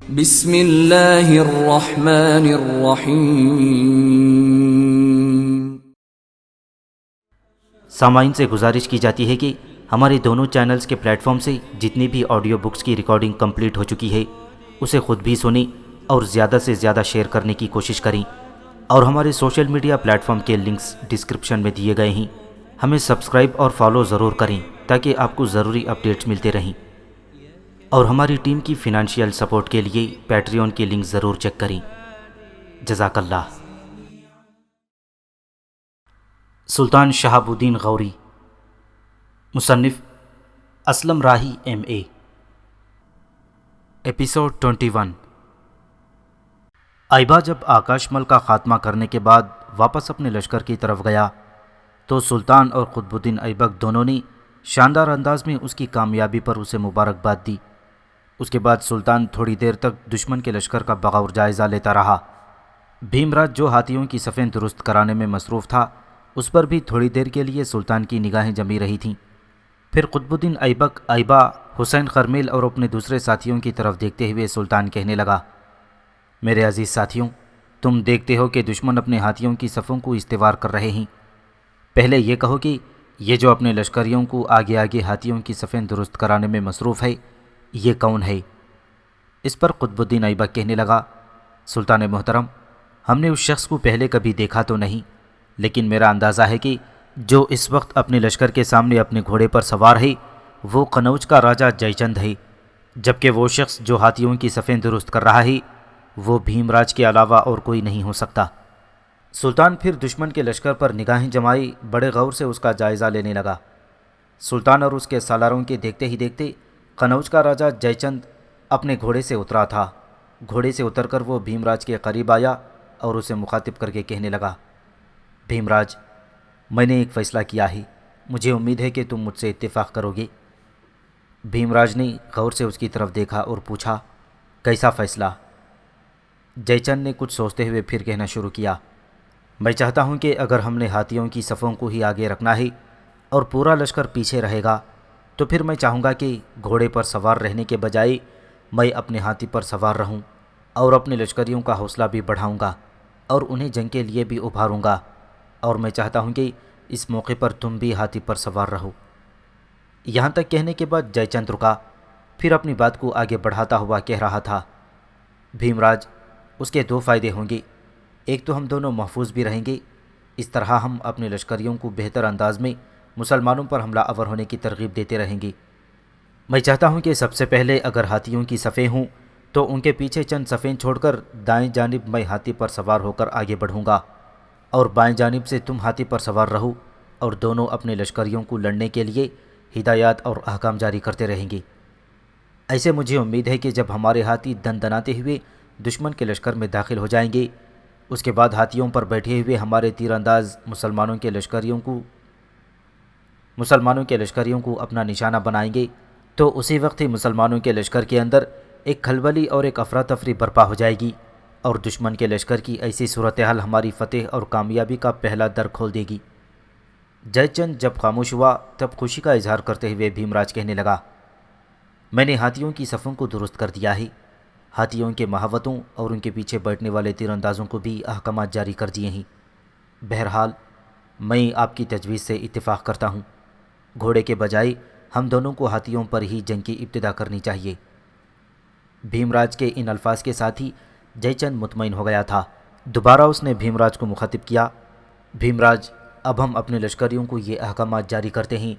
بسم اللہ الرحمن الرحیم۔ سامعین سے گزارش کی جاتی ہے کہ ہمارے دونوں چینلز کے پلیٹ فارم سے جتنی بھی آڈیو بکس کی ریکارڈنگ کمپلیٹ ہو چکی ہے اسے خود بھی سنیں اور زیادہ سے زیادہ شیئر کرنے کی کوشش کریں، اور ہمارے سوشل میڈیا پلیٹ فارم کے لنکس ڈسکرپشن میں دیے گئے ہیں، ہمیں سبسکرائب اور فالو ضرور کریں تاکہ آپ کو ضروری اپڈیٹس ملتے رہیں، اور ہماری ٹیم کی فنانشیل سپورٹ کے لیے پیٹریون کی لنک ضرور چیک کریں۔ جزاک اللہ۔ سلطان شہاب الدین غوری، مصنف اسلم راہی MA۔ ایپیسوڈ 21۔ ایبا جب آکاش مل کا خاتمہ کرنے کے بعد واپس اپنے لشکر کی طرف گیا تو سلطان اور قطب الدین ایبک دونوں نے شاندار انداز میں اس کی کامیابی پر اسے مبارکباد دی۔ اس کے بعد سلطان تھوڑی دیر تک دشمن کے لشکر کا بغور جائزہ لیتا رہا۔ بھیم راج جو ہاتھیوں کی صفیں درست کرانے میں مصروف تھا اس پر بھی تھوڑی دیر کے لیے سلطان کی نگاہیں جمی رہی تھیں۔ پھر قطب الدین ایبک ایبا، حسین خرمیل اور اپنے دوسرے ساتھیوں کی طرف دیکھتے ہوئے سلطان کہنے لگا، میرے عزیز ساتھیوں، تم دیکھتے ہو کہ دشمن اپنے ہاتھیوں کی صفوں کو استوار کر رہے ہیں۔ پہلے یہ کہو کہ یہ جو اپنے لشکریوں کو آگے آگے ہاتھیوں کی صفیں درست کرانے میں مصروف ہے یہ کون ہے؟ اس پر قطب الدین ایبک کہنے لگا، سلطان محترم، ہم نے اس شخص کو پہلے کبھی دیکھا تو نہیں، لیکن میرا اندازہ ہے کہ جو اس وقت اپنے لشکر کے سامنے اپنے گھوڑے پر سوار ہے وہ قنوج کا راجہ جے چند ہے، جبکہ وہ شخص جو ہاتھیوں کی صفیں درست کر رہا ہے وہ بھیم راج کے علاوہ اور کوئی نہیں ہو سکتا۔ سلطان پھر دشمن کے لشکر پر نگاہیں جمائی بڑے غور سے اس کا جائزہ لینے لگا۔ سلطان اور اس کے سالاروں کے دیکھتے ہی دیکھتے قنوج کا راجہ جے چند اپنے گھوڑے سے اترا تھا۔ گھوڑے سے اتر کر وہ بھیم راج کے قریب آیا اور اسے مخاطب کر کے کہنے لگا، بھیم راج، میں نے ایک فیصلہ کیا ہے، مجھے امید ہے کہ تم مجھ سے اتفاق کرو گے۔ بھیم راج نے غور سے اس کی طرف دیکھا اور پوچھا، کیسا فیصلہ؟ جے چند نے کچھ سوچتے ہوئے پھر کہنا شروع کیا، میں چاہتا ہوں کہ اگر ہم نے ہاتھیوں کی صفوں کو ہی آگے رکھنا ہے اور پورا لشکر پیچھے رہے گا تو پھر میں چاہوں گا کہ گھوڑے پر سوار رہنے کے بجائے میں اپنے ہاتھی پر سوار رہوں اور اپنے لشکریوں کا حوصلہ بھی بڑھاؤں گا اور انہیں جنگ کے لیے بھی ابھاروں گا، اور میں چاہتا ہوں کہ اس موقع پر تم بھی ہاتھی پر سوار رہو۔ یہاں تک کہنے کے بعد جے چند رکا، پھر اپنی بات کو آگے بڑھاتا ہوا کہہ رہا تھا، بھیم راج، اس کے دو فائدے ہوں گے، ایک تو ہم دونوں محفوظ بھی رہیں گے، اس طرح ہم اپنے لشکریوں کو بہتر انداز میں مسلمانوں پر حملہ آور ہونے کی ترغیب دیتے رہیں گے۔ میں چاہتا ہوں کہ سب سے پہلے اگر ہاتھیوں کی صفیں ہوں تو ان کے پیچھے چند صفیں چھوڑ کر دائیں جانب میں ہاتھی پر سوار ہو کر آگے بڑھوں گا اور بائیں جانب سے تم ہاتھی پر سوار رہو، اور دونوں اپنے لشکریوں کو لڑنے کے لیے ہدایات اور احکام جاری کرتے رہیں گے۔ ایسے مجھے امید ہے کہ جب ہمارے ہاتھی دن دناتے ہوئے دشمن کے لشکر میں داخل ہو جائیں گے، اس کے بعد ہاتھیوں پر بیٹھے ہوئے ہمارے تیر انداز مسلمانوں کے لشکریوں کو اپنا نشانہ بنائیں گے، تو اسی وقت ہی مسلمانوں کے لشکر کے اندر ایک کھلبلی اور ایک افراتفری برپا ہو جائے گی، اور دشمن کے لشکر کی ایسی صورتحال ہماری فتح اور کامیابی کا پہلا در کھول دے گی۔ جے چند جب خاموش ہوا تب خوشی کا اظہار کرتے ہوئے بھیم راج کہنے لگا، میں نے ہاتھیوں کی صفوں کو درست کر دیا ہے، ہاتھیوں کے مہاوتوں اور ان کے پیچھے بیٹھنے والے تیر اندازوں کو بھی احکامات جاری کر دیے ہیں۔ بہرحال میں آپ کی تجویز سے اتفاق کرتا ہوں، گھوڑے کے بجائے ہم دونوں کو ہاتھیوں پر ہی جنگ کی ابتدا کرنی چاہیے۔ بھیم راج کے ان الفاظ کے ساتھ ہی جے چند مطمئن ہو گیا تھا۔ دوبارہ اس نے بھیم راج کو مخاطب کیا، بھیم راج، اب ہم اپنے لشکریوں کو یہ احکامات جاری کرتے ہیں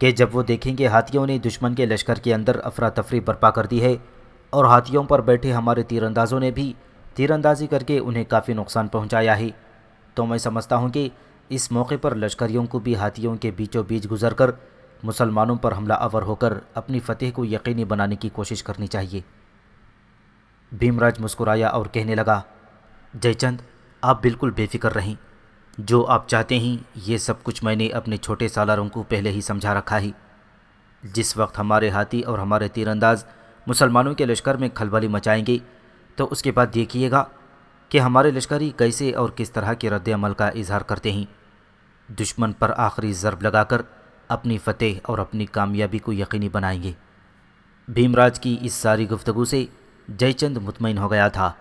کہ جب وہ دیکھیں گے ہاتھیوں نے دشمن کے لشکر کے اندر افراتفری برپا کر دی ہے اور ہاتھیوں پر بیٹھے ہمارے تیر اندازوں نے بھی تیر اندازی کر کے انہیں کافی نقصان پہنچایا ہے، تو میں سمجھتا ہوں کہ اس موقع پر لشکریوں کو بھی ہاتھیوں کے بیچوں بیچ گزر کر مسلمانوں پر حملہ آور ہو کر اپنی فتح کو یقینی بنانے کی کوشش کرنی چاہیے۔ بھیم راج مسکرایا اور کہنے لگا، جے چند، آپ بالکل بے فکر رہیں، جو آپ چاہتے ہیں یہ سب کچھ میں نے اپنے چھوٹے سالاروں کو پہلے ہی سمجھا رکھا ہے۔ جس وقت ہمارے ہاتھی اور ہمارے تیر انداز مسلمانوں کے لشکر میں کھلبلی مچائیں گے تو اس کے بعد دیکھیے گا کہ ہمارے لشکری کیسے اور کس طرح کے رد عمل کا اظہار کرتے ہیں، دشمن پر آخری ضرب لگا کر اپنی فتح اور اپنی کامیابی کو یقینی بنائیں گے۔ بھیم راج کی اس ساری گفتگو سے جے چند مطمئن ہو گیا تھا۔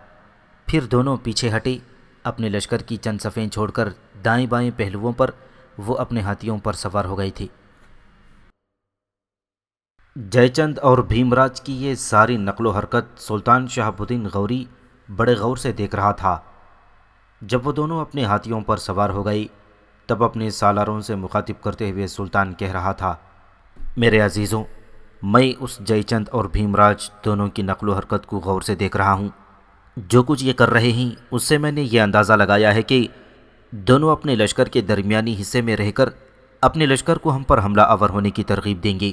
پھر دونوں پیچھے ہٹے، اپنے لشکر کی چند صفیں چھوڑ کر دائیں بائیں پہلوؤں پر وہ اپنے ہاتھیوں پر سوار ہو گئے تھے۔ جے چند اور بھیم راج کی یہ ساری نقل و حرکت سلطان شہاب الدین غوری بڑے غور سے دیکھ رہا تھا۔ جب وہ دونوں اپنے ہاتھیوں پر سوار ہو گئے تب اپنے سالاروں سے مخاطب کرتے ہوئے سلطان کہہ رہا تھا، میرے عزیزوں، میں اس جے چند اور بھیم راج دونوں کی نقل و حرکت کو غور سے دیکھ رہا ہوں۔ جو کچھ یہ کر رہے ہیں اس سے میں نے یہ اندازہ لگایا ہے کہ دونوں اپنے لشکر کے درمیانی حصے میں رہ کر اپنے لشکر کو ہم پر حملہ آور ہونے کی ترغیب دیں گے۔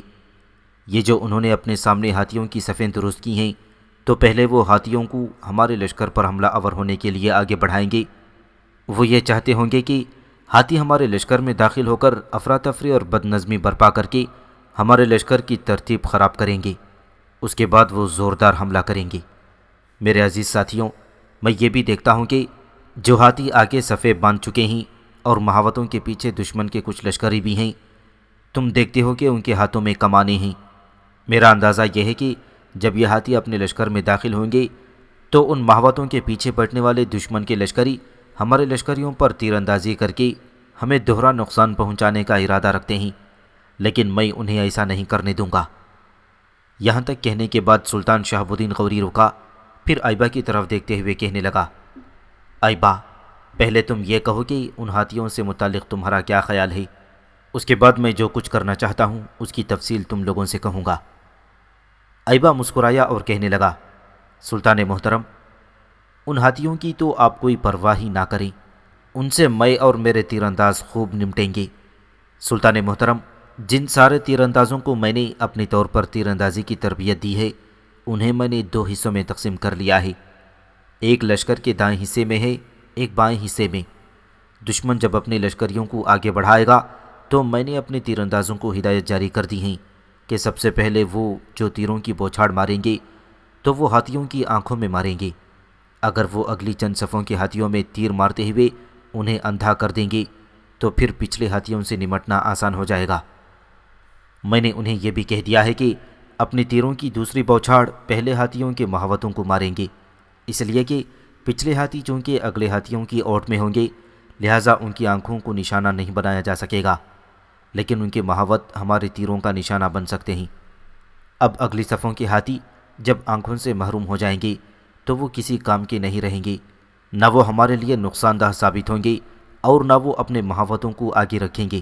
یہ جو انہوں نے اپنے سامنے ہاتھیوں کی صفیں درست کی ہیں تو پہلے وہ ہاتھیوں کو ہمارے لشکر پر حملہ آور ہونے کے لیے آگے بڑھائیں گے۔ وہ یہ چاہتے ہوں گے کہ ہاتھی ہمارے لشکر میں داخل ہو کر افراتفری اور بد نظمی برپا کر کے ہمارے لشکر کی ترتیب خراب کریں گے۔ اس کے بعد وہ زوردار حملہ کریں گے۔ میرے عزیز ساتھیوں، میں یہ بھی دیکھتا ہوں کہ جو ہاتھی آگے صفیں باندھ چکے ہیں اور مہاوتوں کے پیچھے دشمن کے کچھ لشکری بھی ہیں، تم دیکھتے ہو کہ ان کے ہاتھوں میں کمانیں ہیں۔ میرا اندازہ یہ ہے کہ جب یہ ہاتھی اپنے لشکر میں داخل ہوں گے تو ان مہاوتوں کے پیچھے بیٹھنے والے دشمن کے لشکری ہمارے لشکریوں پر تیر اندازی کر کے ہمیں دوہرا نقصان پہنچانے کا ارادہ رکھتے ہیں، لیکن میں انہیں ایسا نہیں کرنے دوں گا۔ یہاں تک کہنے کے بعد سلطان شہاب الدین غوری رکا، پھر ایبا کی طرف دیکھتے ہوئے کہنے لگا، ایبا، پہلے تم یہ کہو کہ ان ہاتھیوں سے متعلق تمہارا کیا خیال ہے، اس کے بعد میں جو کچھ کرنا چاہتا ہوں اس کی تفصیل تم لوگوں سے کہوں گا۔ ایبا مسکرایا اور کہنے لگا، سلطان محترم، ان ہاتھیوں کی تو آپ کوئی پرواہ ہی نہ کریں، ان سے میں اور میرے تیر انداز خوب نمٹیں گے۔ سلطان محترم، جن سارے تیر اندازوں کو میں نے اپنے طور پر تیر اندازی کی تربیت دی ہے انہیں میں نے 2 حصوں میں تقسیم کر لیا ہے، ایک لشکر کے دائیں حصے میں ہے، ایک بائیں حصے میں۔ دشمن جب اپنے لشکریوں کو آگے بڑھائے گا تو میں نے اپنے تیر اندازوں کو ہدایت جاری کر دی ہیں کہ سب سے پہلے وہ جو تیروں کی بوچھاڑ ماریں گے تو وہ ہاتھیوں کی آنکھوں میں ماریں گے۔ اگر وہ اگلی چند صفوں کے ہاتھیوں میں تیر مارتے ہوئے انہیں اندھا کر دیں گے تو پھر پچھلے ہاتھیوں سے نمٹنا آسان ہو جائے گا۔ میں نے انہیں یہ بھی کہہ دیا ہے کہ اپنے تیروں کی دوسری بوچھاڑ پہلے ہاتھیوں کے مہاوتوں کو ماریں گے، اس لیے کہ پچھلے ہاتھی چونکہ اگلے ہاتھیوں کی اوٹ میں ہوں گے لہٰذا ان کی آنکھوں کو نشانہ نہیں بنایا جا سکے گا، لیکن ان کے مہاوت ہمارے تیروں کا نشانہ بن سکتے ہیں۔ اب اگلی صفوں کے ہاتھی جب آنکھوں سے محروم ہو جائیں گے تو وہ کسی کام کے نہیں رہیں گے، نہ وہ ہمارے لیے نقصان دہ ثابت ہوں گے اور نہ وہ اپنے مہاوتوں کو آگے رکھیں گے۔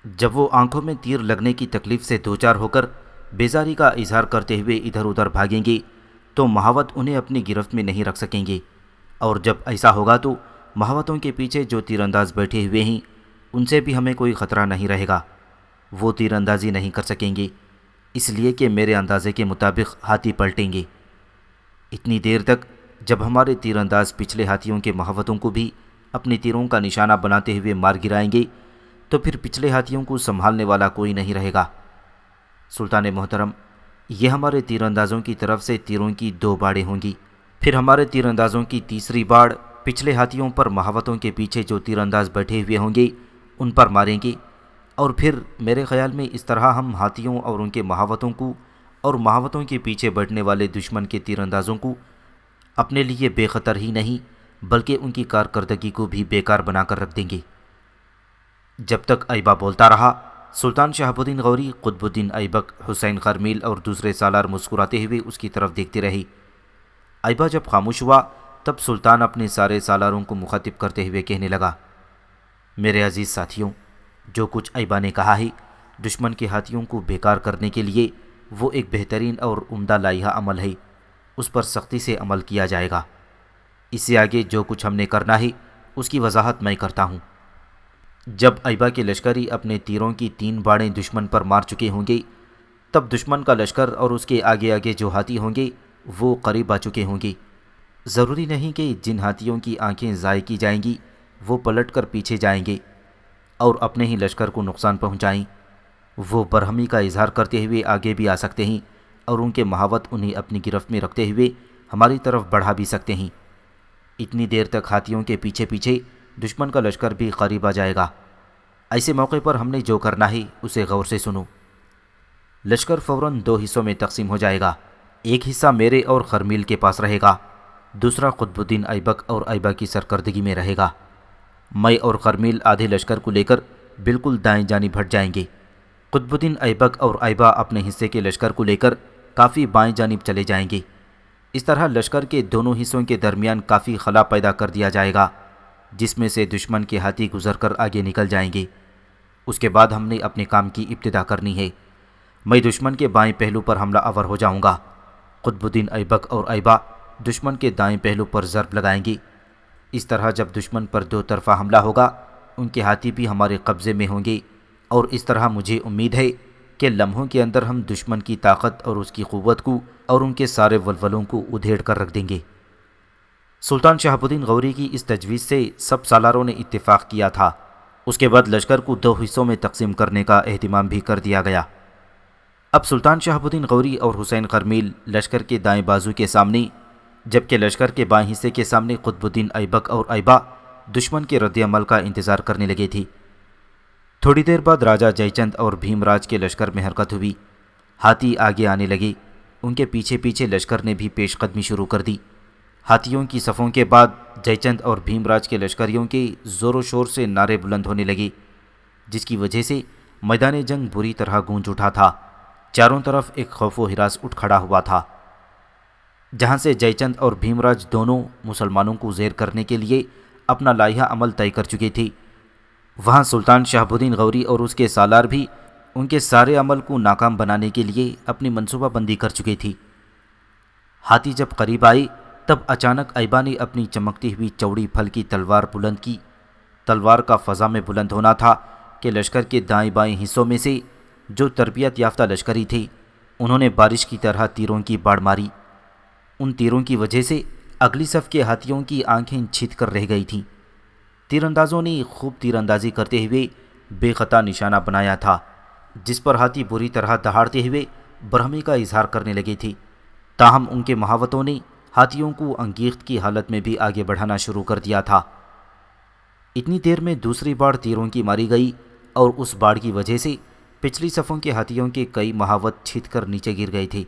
جب وہ آنکھوں میں تیر لگنے کی تکلیف سے دوچار ہو کر بیزاری کا اظہار کرتے ہوئے ادھر ادھر بھاگیں گے تو مہاوت انہیں اپنی گرفت میں نہیں رکھ سکیں گے، اور جب ایسا ہوگا تو مہاوتوں کے پیچھے جو تیر انداز بیٹھے ہوئے ہیں ان سے بھی ہمیں کوئی خطرہ نہیں رہے گا، وہ تیر اندازی نہیں کر سکیں گے، اس لیے کہ میرے اندازے کے مطابق ہاتھی پلٹیں گے۔ اتنی دیر تک جب ہمارے تیر انداز پچھلے ہاتھیوں کے مہاوتوں کو بھی اپنے تیروں کا نشانہ بناتے ہوئے مار گرائیں گے تو پھر پچھلے ہاتھیوں کو سنبھالنے والا کوئی نہیں رہے گا۔ سلطان محترم، یہ ہمارے تیر اندازوں کی طرف سے تیروں کی 2 باڑیں ہوں گی، پھر ہمارے تیر اندازوں کی تیسری باڑ پچھلے ہاتھیوں پر مہاوتوں کے پیچھے جو تیر انداز بیٹھے ہوئے ہوں گے ان پر ماریں گے، اور پھر میرے خیال میں اس طرح ہم ہاتھیوں اور ان کے مہاوتوں کو اور مہاوتوں کے پیچھے بیٹھنے والے دشمن کے تیر اندازوں کو اپنے لیے بے خطر ہی نہیں بلکہ ان کی کارکردگی کو بھی بیکار بنا کر رکھ دیں گے۔ جب تک ایبا بولتا رہا سلطان شہاب الدین غوری، قطب الدین ایبک، حسین خرمیل اور دوسرے سالار مسکراتے ہوئے اس کی طرف دیکھتے رہے۔ ایبا جب خاموش ہوا تب سلطان اپنے سارے سالاروں کو مخاطب کرتے ہوئے کہنے لگا، میرے عزیز ساتھیوں، جو کچھ ایبا نے کہا ہے دشمن کے ہاتھیوں کو بیکار کرنے کے لیے وہ ایک بہترین اور عمدہ لائحہ عمل ہے، اس پر سختی سے عمل کیا جائے گا۔ اس سے آگے جو کچھ ہم نے کرنا ہے اس کی وضاحت میں کرتا ہوں۔ جب ایبا کے لشکری اپنے تیروں کی 3 باڑیں دشمن پر مار چکے ہوں گے تب دشمن کا لشکر اور اس کے آگے آگے جو ہاتھی ہوں گے وہ قریب آ چکے ہوں گے۔ ضروری نہیں کہ جن ہاتھیوں کی آنکھیں ضائع کی جائیں گی وہ پلٹ کر پیچھے جائیں گے اور اپنے ہی لشکر کو نقصان پہنچائیں، وہ برہمی کا اظہار کرتے ہوئے آگے بھی آ سکتے ہیں اور ان کے مہاوت انہیں اپنی گرفت میں رکھتے ہوئے ہماری طرف بڑھا بھی سکتے ہیں۔ اتنی دیر تک ہاتھیوں کے پیچھے پیچھے دشمن کا لشکر بھی قریب آ جائے گا۔ ایسے موقع پر ہم نے جو کرنا ہے اسے غور سے سنو۔ لشکر فوراً 2 حصوں میں تقسیم ہو جائے گا، ایک حصہ میرے اور خرمیل کے پاس رہے گا، دوسرا قطب الدین ایبک اور ایبا کی سرکردگی میں رہے گا۔ میں اور خرمیل آدھے لشکر کو لے کر بالکل دائیں جانب ہٹ جائیں گے۔ قطب الدین ایبک اور ایبا اپنے حصے کے لشکر کو لے کر کافی بائیں جانب چلے جائیں گے۔ اس طرح لشکر کے دونوں حصوں کے درمیان کافی خلا پیدا کر دیا جائے گا، جس میں سے دشمن کے ہاتھی گزر کر آگے نکل جائیں گے۔ اس کے بعد ہم نے اپنے کام کی ابتدا کرنی ہے۔ میں دشمن کے بائیں پہلو پر حملہ آور ہو جاؤں گا۔ قطب الدین ایبک اور ایبا دشمن کے دائیں پہلو پر ضرب لگائیں گے۔ اس طرح جب دشمن پر دو طرفہ حملہ ہوگا، ان کے ہاتھی بھی ہمارے قبضے میں ہوں گے، اور اس طرح مجھے امید ہے کہ لمحوں کے اندر ہم دشمن کی طاقت اور اس کی قوت کو اور ان کے سارے ولولوں کو ادھیڑ کر رکھ دیں گے۔ سلطان شہاب الدین غوری کی اس تجویز سے سب سالاروں نے اتفاق کیا تھا۔ اس کے بعد لشکر کو دو حصوں میں تقسیم کرنے کا اہتمام بھی کر دیا گیا۔ اب سلطان شہاب الدین غوری اور حسین خرمیل لشکر کے دائیں بازو کے سامنے، جبکہ لشکر کے بائیں حصے کے سامنے قطب الدین ایبک اور ایبا دشمن کے رد عمل کا انتظار کرنے لگے تھی۔ تھوڑی دیر بعد راجہ جے چند اور بھیم راج کے لشکر میں حرکت ہوئی۔ ہاتھی آگے آنے لگے، ان کے پیچھے پیچھے لشکر نے بھی پیش قدمی شروع کر دی۔ ہاتھیوں کی صفوں کے بعد جے چند اور بھیم راج کے لشکریوں کے زور و شور سے نعرے بلند ہونے لگے، جس کی وجہ سے میدان جنگ بری طرح گونج اٹھا تھا۔ چاروں طرف ایک خوف و ہراس اٹھ کھڑا ہوا تھا، جہاں سے جے چند اور بھیم راج دونوں مسلمانوں کو زیر کرنے کے لیے اپنا لائحہ عمل طے کر چکے تھے، وہاں سلطان شہاب الدین غوری اور اس کے سالار بھی ان کے سارے عمل کو ناکام بنانے کے لیے اپنی منصوبہ بندی کر چکے تھی۔ ہاتھی جب قریب آئے تب اچانک ایبا نے اپنی چمکتی ہوئی چوڑی پھل کی تلوار بلند کی۔ تلوار کا فضا میں بلند ہونا تھا کہ لشکر کے دائیں بائیں حصوں میں سے جو تربیت یافتہ لشکری تھے، انہوں نے بارش کی طرح تیروں کی باڑ ماری۔ ان تیروں کی وجہ سے اگلی صف کے ہاتھیوں کی آنکھیں چھت کر رہ گئی تھیں۔ تیر اندازوں نے خوب تیر اندازی کرتے ہوئے بے خطا نشانہ بنایا تھا، جس پر ہاتھی بری طرح دہاڑتے ہوئے برہمی کا اظہار کرنے لگے تھے۔ تاہم ان کے مہاوتوں نے ہاتھیوں کو انگیخت کی حالت میں بھی آگے بڑھانا شروع کر دیا تھا۔ اتنی دیر میں دوسری باڑ تیروں کی ماری گئی، اور اس باڑ کی وجہ سے پچھلی صفوں کے ہاتھیوں کے کئی مہاوت چھت کر نیچے گر گئے تھے۔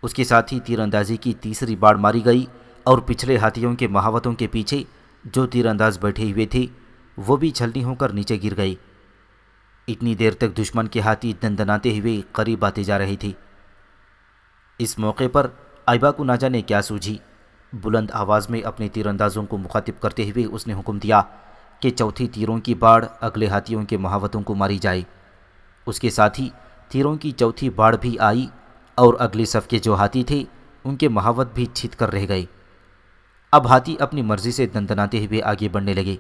اس کے ساتھ ہی تیر اندازی کی تیسری باڑ ماری گئی، اور پچھلے ہاتھیوں کے مہاوتوں کے پیچھے جو تیر انداز بیٹھے ہوئے تھے وہ بھی چھلنی ہو کر نیچے گر گئے۔ اتنی دیر تک دشمن کے ہاتھی دندناتے ہوئے قریب آتے جا رہے تھے۔ اس موقع پر ایبا کو نہ جانے کیا سوجھی، بلند آواز میں اپنے تیر اندازوں کو مخاطب کرتے ہوئے اس نے حکم دیا کہ چوتھی تیروں کی باڑ اگلے ہاتھیوں کے مہاوتوں کو ماری جائے۔ اس کے ساتھ ہی تیروں کی چوتھی باڑ بھی آئی، اور اگلی صف کے جو ہاتھی تھے ان کے مہاوت بھی چھت کر رہ گئے۔ اب ہاتھی اپنی مرضی سے دندناتے ہوئے آگے بڑھنے لگے۔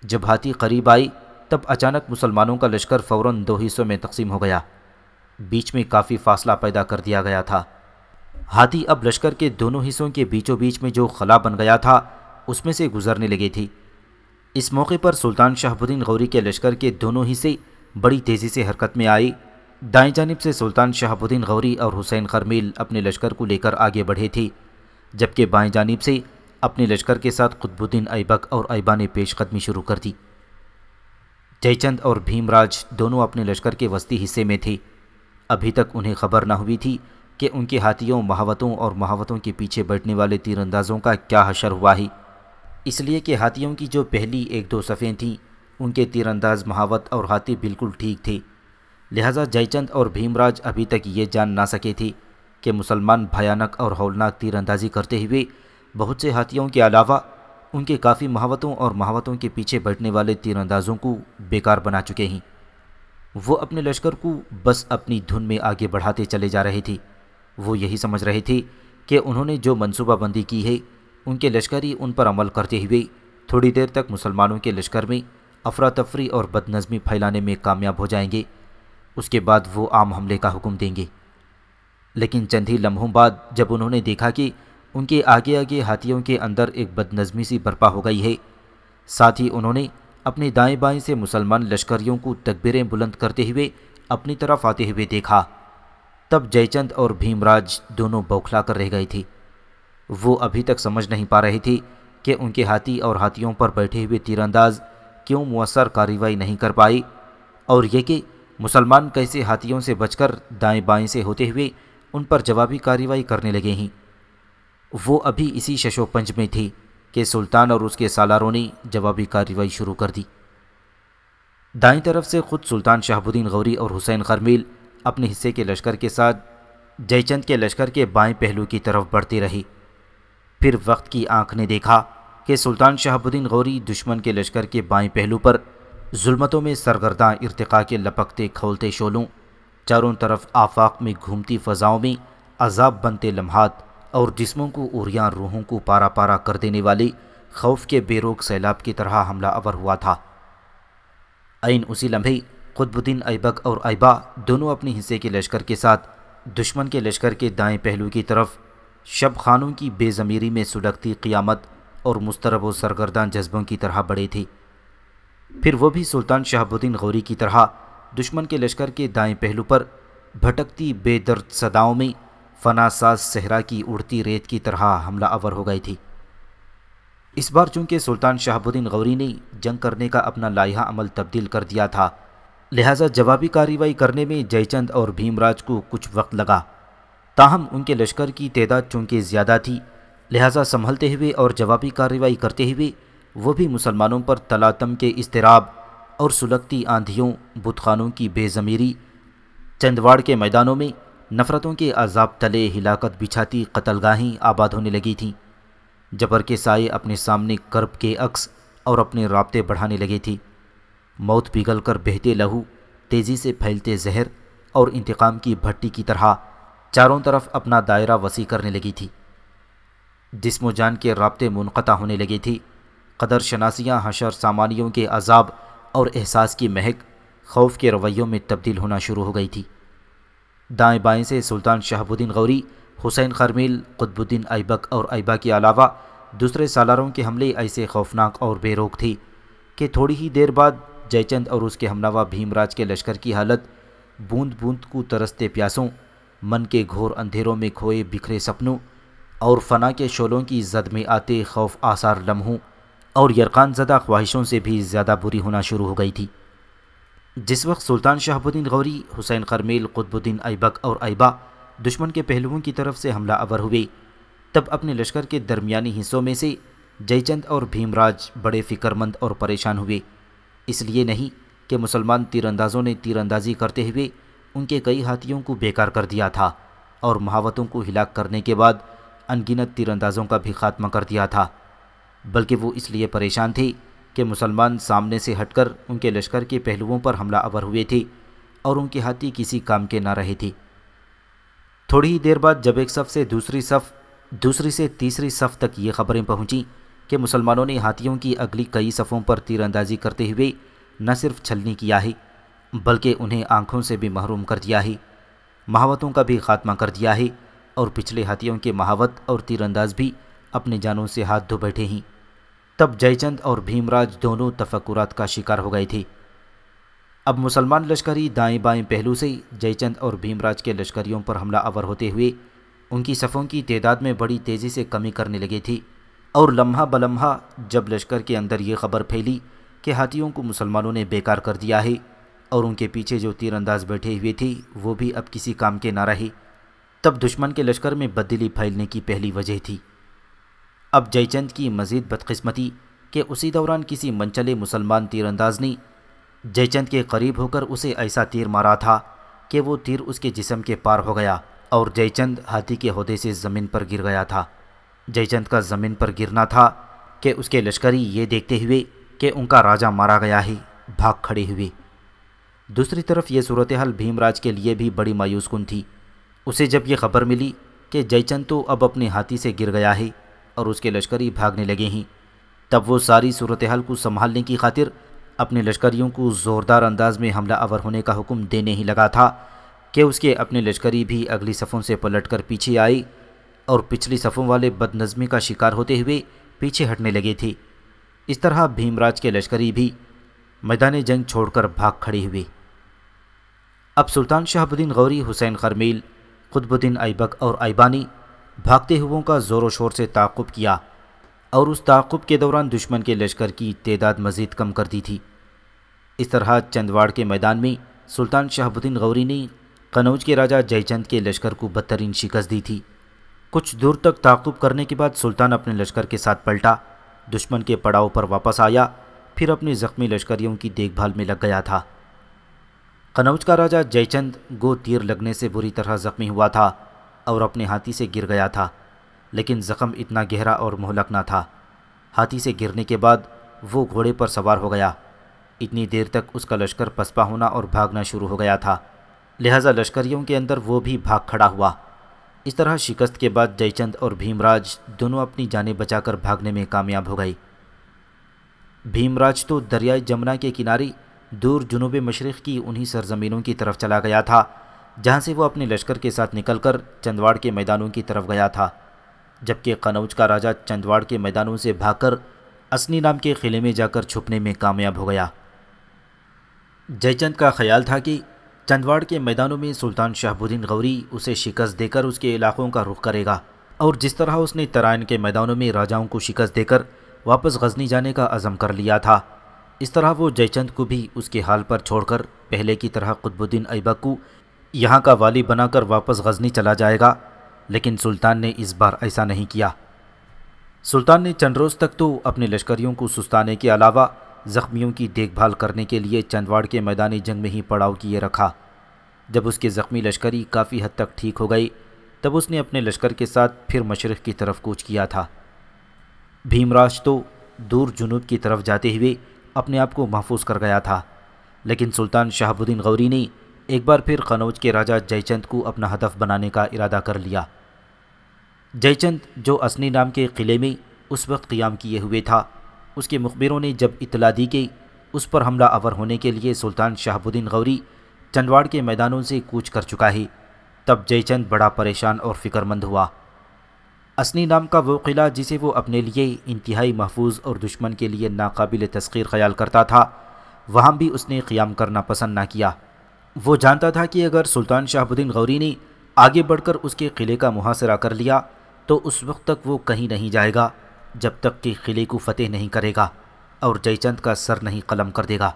جب ہاتھی قریب آئے تب اچانک مسلمانوں کا لشکر فوراً دو حصوں میں تقسیم ہو گیا۔ بیچ میں کافی فاصلہ پیدا کر دیا گیا تھا۔ ہاتھی اب لشکر کے دونوں حصوں کے بیچوں بیچ میں جو خلا بن گیا تھا اس میں سے گزرنے لگے تھے۔ اس موقع پر سلطان شہاب الدین غوری کے لشکر کے دونوں حصے بڑی تیزی سے حرکت میں آئے۔ دائیں جانب سے سلطان شہاب الدین غوری اور حسین خرمیل اپنے لشکر کو لے کر آگے بڑھے تھے، جبکہ بائیں جانب سے اپنے لشکر کے ساتھ قطب الدین ایبک اور ایبا نے پیش قدمی شروع کر دی۔ جے چند اور بھیم راج دونوں اپنے لشکر کے وسطی حصے میں تھے۔ ابھی تک انہیں خبر نہ ہوئی تھی کہ ان کے ہاتھیوں، مہاوتوں اور مہاوتوں کے پیچھے بیٹھنے والے تیر اندازوں کا کیا حشر ہوا ہے، اس لیے کہ ہاتھیوں کی جو پہلی ایک دو صفیں تھیں ان کے تیر انداز، مہاوت اور ہاتھی بالکل ٹھیک تھے، لہٰذا جے چند اور بھیم راج ابھی تک یہ جان نہ سکے تھے کہ مسلمان بھیانک اور ہولناک تیر اندازی کرتے ہوئے بہت سے ہاتھیوں کے علاوہ ان کے کافی مہاوتوں اور مہاوتوں کے پیچھے بیٹھنے والے تیر اندازوں کو بیکار بنا چکے ہیں۔ وہ اپنے لشکر کو بس اپنی دھن میں آگے بڑھاتے چلے جا رہے تھے۔ وہ یہی سمجھ رہے تھے کہ انہوں نے جو منصوبہ بندی کی ہے ان کے لشکری ان پر عمل کرتے ہوئے تھوڑی دیر تک مسلمانوں کے لشکر میں افراتفری اور بدنظمی پھیلانے میں کامیاب ہو جائیں گے۔ اس کے بعد وہ عام حملے کا حکم دیں گے۔ لیکن چند ہی لمحوں بعد جب انہوں نے دیکھا کہ ان کے آگے آگے ہاتھیوں کے اندر ایک بدنظمی سی برپا ہو گئی ہے، ساتھ ہی انہوں نے اپنے دائیں بائیں سے مسلمان لشکریوں کو تکبیریں بلند کرتے ہوئے اپنی طرف آتے ہوئے دیکھا، تب جے چند اور بھیم راج دونوں بوکھلا کر رہ گئے تھے۔ وہ ابھی تک سمجھ نہیں پا رہے تھے کہ ان کے ہاتھی اور ہاتھیوں پر بیٹھے ہوئے تیر انداز کیوں مؤثر کارروائی نہیں کر پائی، اور یہ کہ مسلمان کیسے ہاتھیوں سے بچ کر دائیں بائیں سے ہوتے ہوئے ان پر جوابی کارروائی کرنے لگے ہیں۔ وہ ابھی اسی شش و پنج میں تھے کہ سلطان اور اس کے سالاروں نے جوابی کارروائی شروع کر دی۔ دائیں طرف سے خود سلطان شہاب الدین غوری اور حسین خرمیل اپنے حصے کے لشکر کے ساتھ جے چند کے لشکر کے بائیں پہلو کی طرف بڑھتے رہے۔ پھر وقت کی آنکھ نے دیکھا کہ سلطان شہاب الدین غوری دشمن کے لشکر کے بائیں پہلو پر ظلمتوں میں سرگرداں ارتقاء کے لپکتے کھولتے شعلوں، چاروں طرف آفاق میں گھومتی فضاؤں میں عذاب بنتے لمحات اور جسموں کو عریاں روحوں کو پارا پارا کر دینے والے خوف کے بے روک سیلاب کی طرح حملہ آور ہوا تھا۔ عین اسی لمحے قطب الدین ایبک اور ایبا دونوں اپنے حصے کے لشکر کے ساتھ دشمن کے لشکر کے دائیں پہلو کی طرف شب خانوں کی بے ضمیری میں سلگتی قیامت اور مضطرب و سرگرداں جذبوں کی طرح بڑے تھے۔ پھر وہ بھی سلطان شہاب الدین غوری کی طرح دشمن کے لشکر کے دائیں پہلو پر بھٹکتی بے درد صداؤں میں فنا ساز صحرا کی اڑتی ریت کی طرح حملہ آور ہو گئی تھی۔ اس بار چونکہ سلطان شہاب الدین غوری نے جنگ کرنے کا اپنا لائحہ عمل تبدیل کر دیا تھا، لہٰذا جوابی کارروائی کرنے میں جے چند اور بھیم راج کو کچھ وقت لگا۔ تاہم ان کے لشکر کی تعداد چونکہ زیادہ تھی، لہٰذا سنبھلتے ہوئے اور جوابی کارروائی کرتے ہوئے وہ بھی مسلمانوں پر تلاتم کے اضطراب اور سلگتی آندھیوں، بت خانوں کی بے ضمیری، چندواڑ کے میدانوں میں نفرتوں کے عذاب تلے ہلاکت بچھاتی قتل گاہیں آباد ہونے لگی تھیں۔ جبر کے سائے اپنے سامنے کرب کے عکس اور اپنے رابطے بڑھانے لگے تھی۔ موت پگھل کر بہتے لہو، تیزی سے پھیلتے زہر اور انتقام کی بھٹی کی طرح چاروں طرف اپنا دائرہ وسیع کرنے لگی تھی۔ جسم و جان کے رابطے منقطع ہونے لگے تھی۔ قدر شناسیاں حشر سامانیوں کے عذاب اور احساس کی مہک خوف کے رویوں میں تبدیل ہونا شروع ہو گئی تھی۔ دائیں بائیں سے سلطان شہاب الدین غوری، حسین خرمیل، قطب الدین ایبک اور ایبا کے علاوہ دوسرے سالاروں کے حملے ایسے خوفناک اور بے روک تھی کہ تھوڑی ہی دیر بعد جے چند اور اس کے ہمنوا بھیم راج کے لشکر کی حالت بوند بوند کو ترستے پیاسوں، من کے گھور اندھیروں میں کھوئے بکھرے سپنوں اور فنا کے شعلوں کی زد میں آتے خوف آثار لمحوں اور یرقان زدہ خواہشوں سے بھی زیادہ بری ہونا شروع ہو گئی تھی۔ جس وقت سلطان شہاب الدین غوری، حسین خرمیل، قطب الدین ایبک اور ایبا دشمن کے پہلوؤں کی طرف سے حملہ آور ہوئے، تب اپنے لشکر کے درمیانی حصوں میں سے جے چند اور بھیم راج بڑے فکر مند اور پریشان ہوئے، اس لیے نہیں کہ مسلمان تیر اندازوں نے تیر اندازی کرتے ہوئے ان کے کئی ہاتھیوں کو بیکار کر دیا تھا اور محاوتوں کو ہلاک کرنے کے بعد ان گنت تیر اندازوں کا بھی خاتمہ کر دیا تھا، بلکہ وہ اس لیے پریشان تھے کہ مسلمان سامنے سے ہٹ کر ان کے لشکر کے پہلوؤں پر حملہ آور ہوئے تھے اور ان کے ہاتھی کسی کام کے نہ رہے تھے۔ تھوڑی ہی دیر بعد جب ایک صف سے دوسری صف، دوسری سے تیسری صف تک یہ خبریں پہنچیں کہ مسلمانوں نے ہاتھیوں کی اگلی کئی صفوں پر تیر اندازی کرتے ہوئے نہ صرف چھلنی کیا ہے بلکہ انہیں آنکھوں سے بھی محروم کر دیا ہے، محاوتوں کا بھی خاتمہ کر دیا ہے، اور پچھلے ہاتھیوں کے محاوت اور تیر انداز بھی اپنے جانوں سے ہاتھ دھو بیٹھے ہیں، تب جے چند اور بھیم راج دونوں تفکرات کا شکار ہو گئے تھے۔ اب مسلمان لشکری دائیں بائیں پہلو سے جے چند اور بھیم راج کے لشکریوں پر حملہ آور ہوتے ہوئے ان کی صفوں کی تعداد میں بڑی تیزی سے کمی کرنے لگے تھے، اور لمحہ بلمحہ جب لشکر کے اندر یہ خبر پھیلی کہ ہاتھیوں کو مسلمانوں نے بیکار کر دیا ہے اور ان کے پیچھے جو تیر انداز بیٹھے ہوئے تھے وہ بھی اب کسی کام کے نہ رہے، تب دشمن کے لشکر میں بددلی پھیلنے کی پہلی وجہ تھی۔ اب جے چند کی مزید بدقسمتی کہ اسی دوران کسی منچلے مسلمان تیر انداز نے جے چند کے قریب ہو کر اسے ایسا تیر مارا تھا کہ وہ تیر اس کے جسم کے پار ہو گیا اور جے چند ہاتھی کے ہودے سے زمین پر گر گیا تھا۔ جے چند کا زمین پر گرنا تھا کہ اس کے لشکری یہ دیکھتے ہوئے کہ ان کا راجہ مارا گیا ہے بھاگ کھڑے ہوئے۔ دوسری طرف یہ صورتحال بھیم راج کے لیے بھی بڑی مایوس کن تھی۔ اسے جب یہ خبر ملی کہ جے چند تو اب اپنے ہاتھی سے گر گیا ہے اور اس کے لشکری بھاگنے لگے ہیں، تب وہ ساری صورتحال کو سنبھالنے کی خاطر اپنے لشکریوں کو زوردار انداز میں حملہ آور ہونے کا حکم دینے ہی لگا تھا کہ اس کے اپنے لشکری بھی اگلی صفوں سے پلٹ کر پیچھے آئے اور پچھلی صفوں والے بد نظمی کا شکار ہوتے ہوئے پیچھے ہٹنے لگے تھے۔ اس طرح بھیم راج کے لشکری بھی میدان جنگ چھوڑ کر بھاگ کھڑے ہوئے۔ اب سلطان شہاب الدین غوری، حسین خرمیل، قطب الدین ایبک اور ایبا نے بھاگتے ہوئوں کا زور و شور سے تعاقب کیا اور اس تعاقب کے دوران دشمن کے لشکر کی تعداد مزید کم کر دی تھی۔ اس طرح چندواڑ کے میدان میں سلطان شہاب الدین غوری نے قنوج کے راجہ جے چند کے لشکر کو بدترین شکست دی تھی۔ کچھ دور تک تعاقب کرنے کے بعد سلطان اپنے لشکر کے ساتھ پلٹا، دشمن کے پڑاؤ پر واپس آیا، پھر اپنے زخمی لشکریوں کی دیکھ بھال میں لگ گیا تھا۔ قنوج کا راجہ جے چند گو تیر لگنے سے بری طرح زخمی ہوا تھا اور اپنے ہاتھی سے گر گیا تھا، لیکن زخم اتنا گہرا اور مہلک نہ تھا۔ ہاتھی سے گرنے کے بعد وہ گھوڑے پر سوار ہو گیا۔ اتنی دیر تک اس کا لشکر پسپا ہونا اور بھاگنا شروع ہو گیا تھا، لہٰذا لشکریوں کے اندر وہ بھی بھاگ کھڑا ہوا۔ اس طرح شکست کے بعد جے چند اور بھیم راج دونوں اپنی جانیں بچا کر بھاگنے میں کامیاب ہو گئے۔ بھیم راج تو دریائے جمنا کے کنارے دور جنوب مشرق کی انہی سرزمینوں کی طرف چلا گیا تھا جہاں سے وہ اپنے لشکر کے ساتھ نکل کر چندواڑ کے میدانوں کی طرف گیا تھا، جبکہ قنوج کا راجہ چندواڑ کے میدانوں سے بھاگ کر اسنی نام کے قلعے میں جا کر چھپنے میں کامیاب ہو گیا۔ جے چند کا خیال تھا کہ چندواڑ کے میدانوں میں سلطان شہاب الدین غوری اسے شکست دے کر اس کے علاقوں کا رخ کرے گا، اور جس طرح اس نے ترائن کے میدانوں میں راجاؤں کو شکست دے کر واپس غزنی جانے کا عزم کر لیا تھا، اس طرح وہ جے چند کو بھی اس کے حال پر چھوڑ کر پہلے کی طرح قطب الدین ایبک کو یہاں کا والی بنا کر واپس غزنی چلا جائے گا۔ لیکن سلطان نے اس بار ایسا نہیں کیا۔ سلطان نے چند روز تک تو اپنے لشکریوں کو سستانے کے علاوہ زخمیوں کی دیکھ بھال کرنے کے لیے چندواڑ کے میدانی جنگ میں ہی پڑاؤ کیے رکھا۔ جب اس کے زخمی لشکری کافی حد تک ٹھیک ہو گئی تب اس نے اپنے لشکر کے ساتھ پھر مشرق کی طرف کوچ کیا تھا۔ بھیم راج تو دور جنوب کی طرف جاتے ہوئے اپنے آپ کو محفوظ کر گیا تھا، لیکن سلطان شہاب الدین غوری نے ایک بار پھر قنوج کے راجہ جے چند کو اپنا ہدف بنانے کا ارادہ کر لیا۔ جے چند جو اسنی نام کے قلعے میں اس وقت قیام کیے ہوئے تھا، اس کے مخبروں نے جب اطلاع دی کہ اس پر حملہ آور ہونے کے لیے سلطان شہاب الدین غوری چندواڑ کے میدانوں سے کوچ کر چکا ہے، تب جے چند بڑا پریشان اور فکر مند ہوا۔ اسنی نام کا وہ قلعہ جسے وہ اپنے لیے انتہائی محفوظ اور دشمن کے لیے ناقابل تسخیر خیال کرتا تھا، وہاں بھی اس نے قیام کرنا پسند نہ کیا۔ وہ جانتا تھا کہ اگر سلطان شہاب الدین غوری نے آگے بڑھ کر اس کے قلعے کا محاصرہ کر لیا تو اس وقت تک وہ کہیں نہیں جائے گا جب تک کہ قلعے کو فتح نہیں کرے گا اور جے چند کا سر نہیں قلم کر دے گا۔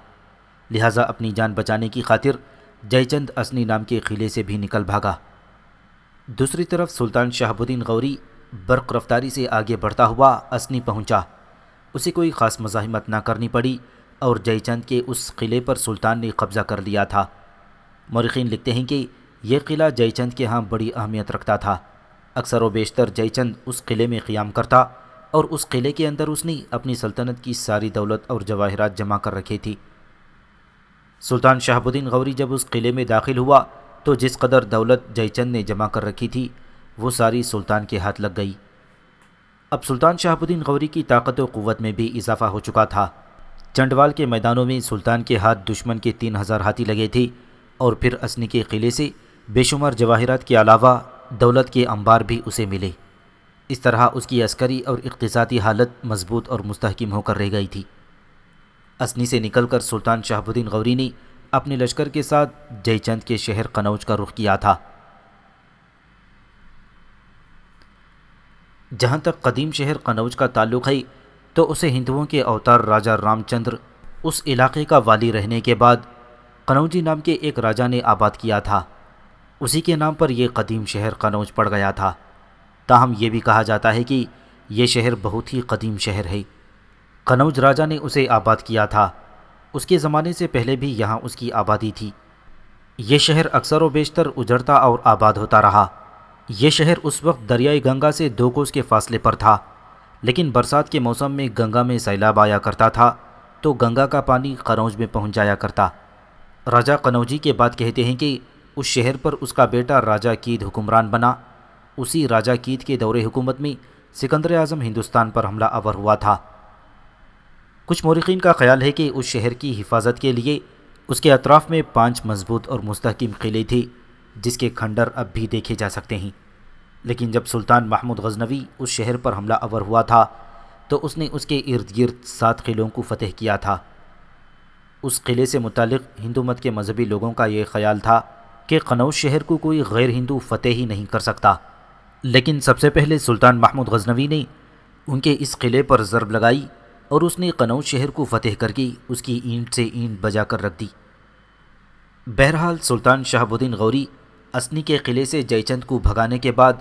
لہٰذا اپنی جان بچانے کی خاطر جے چند اسنی نام کے قلعے سے بھی نکل بھاگا۔ دوسری طرف سلطان شہاب الدین غوری برق رفتاری سے آگے بڑھتا ہوا اسنی پہنچا۔ اسے کوئی خاص مزاحمت نہ کرنی پڑی اور جے چند کے اس قلعے پر سلطان نے قبضہ کر لیا تھا۔ مورخین لکھتے ہیں کہ یہ قلعہ جے چند کے ہاں بڑی اہمیت رکھتا تھا۔ اکثر و بیشتر جے چند اس قلعے میں قیام کرتا اور اس قلعے کے اندر اس نے اپنی سلطنت کی ساری دولت اور جواہرات جمع کر رکھی تھی۔ سلطان شہاب الدین غوری جب اس قلعے میں داخل ہوا تو جس قدر دولت جے چند نے جمع کر رکھی تھی وہ ساری سلطان کے ہاتھ لگ گئی۔ اب سلطان شہاب الدین غوری کی طاقت و قوت میں بھی اضافہ ہو چکا تھا۔ چنڈوال کے میدانوں میں سلطان کے ہاتھ دشمن کے 3000 ہاتھی لگے تھے اور پھر اسنی کے قلعے سے بے شمار جواہرات کے علاوہ دولت کے انبار بھی اسے ملے۔ اس طرح اس کی عسکری اور اقتصادی حالت مضبوط اور مستحکم ہو کر رہ گئی تھی۔ اسنی سے نکل کر سلطان شہاب الدین غوری نے اپنے لشکر کے ساتھ جے چند کے شہر قنوج کا رخ کیا تھا۔ جہاں تک قدیم شہر قنوج کا تعلق ہے تو اسے ہندوؤں کے اوتار راجہ رام چندر اس علاقے کا والی رہنے کے بعد قنوجی نام کے ایک راجہ نے آباد کیا تھا۔ اسی کے نام پر یہ قدیم شہر قنوج پڑ گیا تھا۔ تاہم یہ بھی کہا جاتا ہے کہ یہ شہر بہت ہی قدیم شہر ہے۔ قنوج راجہ نے اسے آباد کیا تھا، اس کے زمانے سے پہلے بھی یہاں اس کی آبادی تھی۔ یہ شہر اکثر و بیشتر اجڑتا اور آباد ہوتا رہا۔ یہ شہر اس وقت دریائے گنگا سے 2 کوس کے فاصلے پر تھا، لیکن برسات کے موسم میں گنگا میں سیلاب آیا کرتا تھا تو گنگا کا پانی قنوج میں پہنچ جایا کرتا۔ راجہ قنوجی کے بعد کہتے ہیں کہ اس شہر پر اس کا بیٹا راجہ کید حکمران بنا۔ اسی راجہ کید کے دور حکومت میں سکندر اعظم ہندوستان پر حملہ آور ہوا تھا۔ کچھ مورخین کا خیال ہے کہ اس شہر کی حفاظت کے لیے اس کے اطراف میں 5 مضبوط اور مستحکم قلعے تھے جس کے کھنڈر اب بھی دیکھے جا سکتے ہیں۔ لیکن جب سلطان محمود غزنوی اس شہر پر حملہ آور ہوا تھا تو اس نے اس کے ارد گرد 7 قلعوں کو فتح کیا تھا۔ اس قلعے سے متعلق ہندو مت کے مذہبی لوگوں کا یہ خیال تھا کہ قنوج شہر کو کوئی غیر ہندو فتح ہی نہیں کر سکتا، لیکن سب سے پہلے سلطان محمود غزنوی نے ان کے اس قلعے پر ضرب لگائی اور اس نے قنوج شہر کو فتح کر کے اس کی اینٹ سے اینٹ بجا کر رکھ دی۔ بہرحال سلطان شہاب الدین غوری اسنی کے قلعے سے جے چند کو بھگانے کے بعد